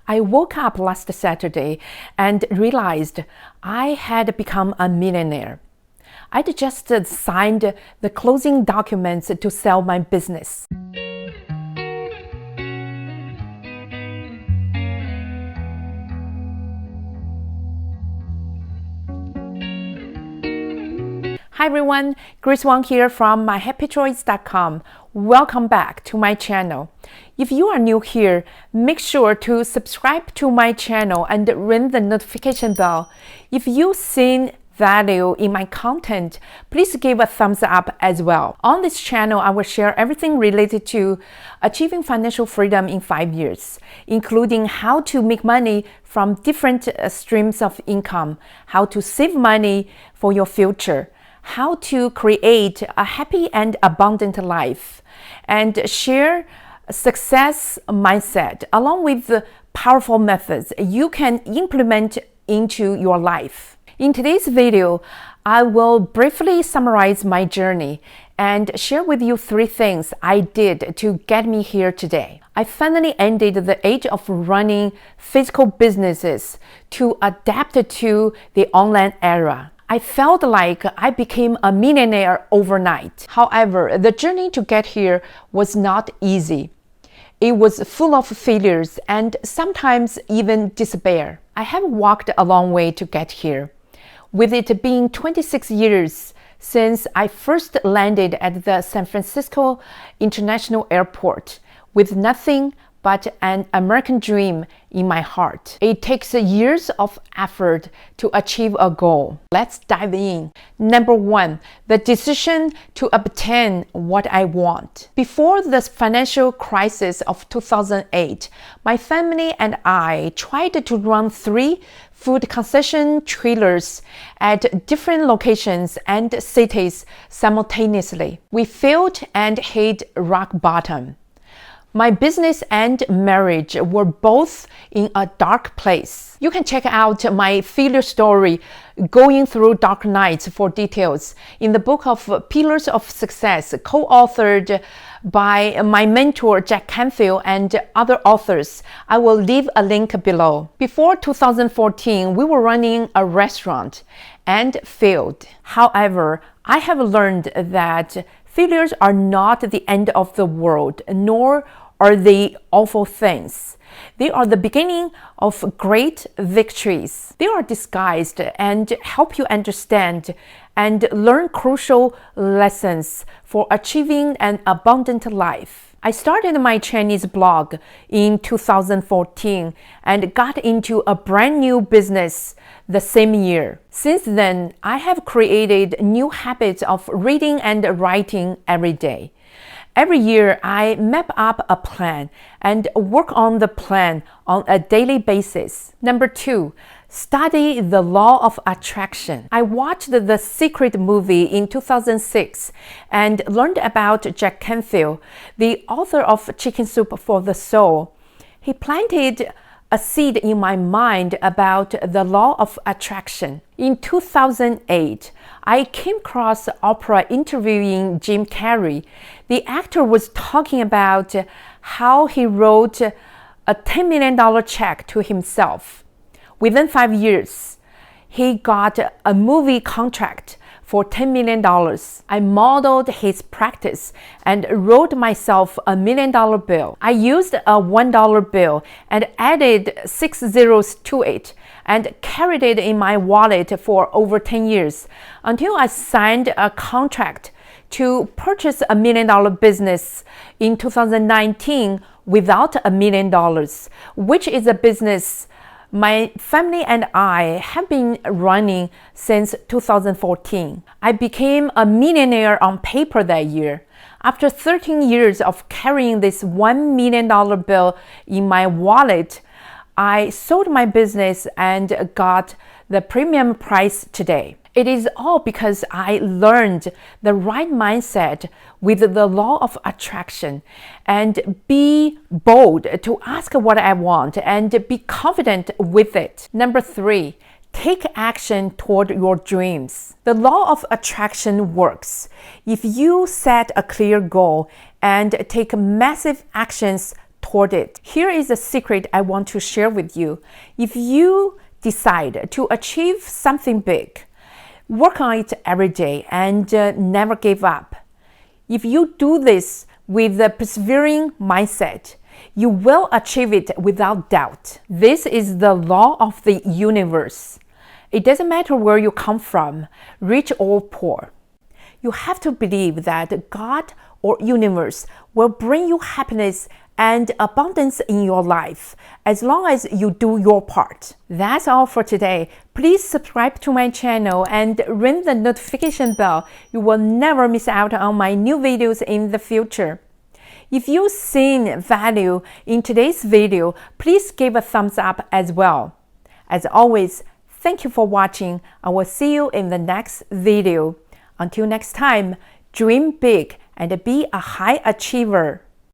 I woke up last Saturday and realized I had become a millionaire. I'd just signed the closing documents to sell my business. Hi everyone, Grace Wang here from myhappychoice.com. Welcome back to my channel. If you are new here, make sure to subscribe to my channel and ring the notification bell. If you've seen value in my content, please give a thumbs up as well. On this channel, I will share everything related to achieving financial freedom in 5 years, including how to make money from different streams of income, how to save money for your future, how to create a happy and abundant life, and share success mindset along with the powerful methods you can implement into your life. In today's video, I will briefly summarize my journey and share with you 3 things I did to get me here today. I finally ended the age of running physical businesses to adapt to the online era. I felt like I became a millionaire overnight. However, the journey to get here was not easy. It was full of failures and sometimes even despair. I have walked a long way to get here, with it being 26 years since I first landed at the San Francisco International Airport with nothing but an American dream in my heart. It takes years of effort to achieve a goal. Let's dive in. Number 1, the decision to obtain what I want. Before the financial crisis of 2008, my family and I tried to run 3 food concession trailers at different locations and cities simultaneously. We failed and hit rock bottom. My business and marriage were both in a dark place. You can check out my failure story, Going Through Dark Nights, for details in the book of Pillars of Success, co-authored by my mentor Jack Canfield and other authors. I will leave a link below. Before 2014, we were running a restaurant and failed. However, I have learned that failures are not the end of the world, nor are they awful things. They are the beginning of great victories. They are disguised and help you understand and learn crucial lessons for achieving an abundant life. I started my Chinese blog in 2014 and got into a brand new business the same year. Since then, I have created new habits of reading and writing every day. Every year, I map up a plan and work on the plan on a daily basis. Number 2, study the law of attraction. I watched The Secret movie in 2006 and learned about Jack Canfield, the author of Chicken Soup for the Soul. He planted a seed in my mind about the law of attraction. In 2008, I came across Oprah interviewing Jim Carrey. The actor was talking about how he wrote a $10 million check to himself. Within 5 years, he got a movie contract for $10 million. I modeled his practice and wrote myself a $1 million bill. I used a $1 bill and added 6 zeros to it and carried it in my wallet for over 10 years until I signed a contract to purchase a $1 million business in 2019 without $1 million, which is a business my family and I have been running since 2014. I became a millionaire on paper that year. After 13 years of carrying this $1 million bill in my wallet, I sold my business and got the premium price today. It is all because I learned the right mindset with the law of attraction and be bold to ask what I want and be confident with it. Number 3, take action toward your dreams. The law of attraction works if you set a clear goal and take massive actions toward it. Here is a secret I want to share with you. If you decide to achieve something big, work on it every day and never give up. If you do this with a persevering mindset, you will achieve it without doubt. This is the law of the universe. It doesn't matter where you come from, rich or poor. You have to believe that God or universe will bring you happiness and abundance in your life as long as you do your part. That's all for today. Please subscribe to my channel and ring the notification bell. You will never miss out on my new videos in the future. If you've seen value in today's video, please give a thumbs up as well. As always, thank you for watching. I will see you in the next video. Until next time, dream big and be a high achiever.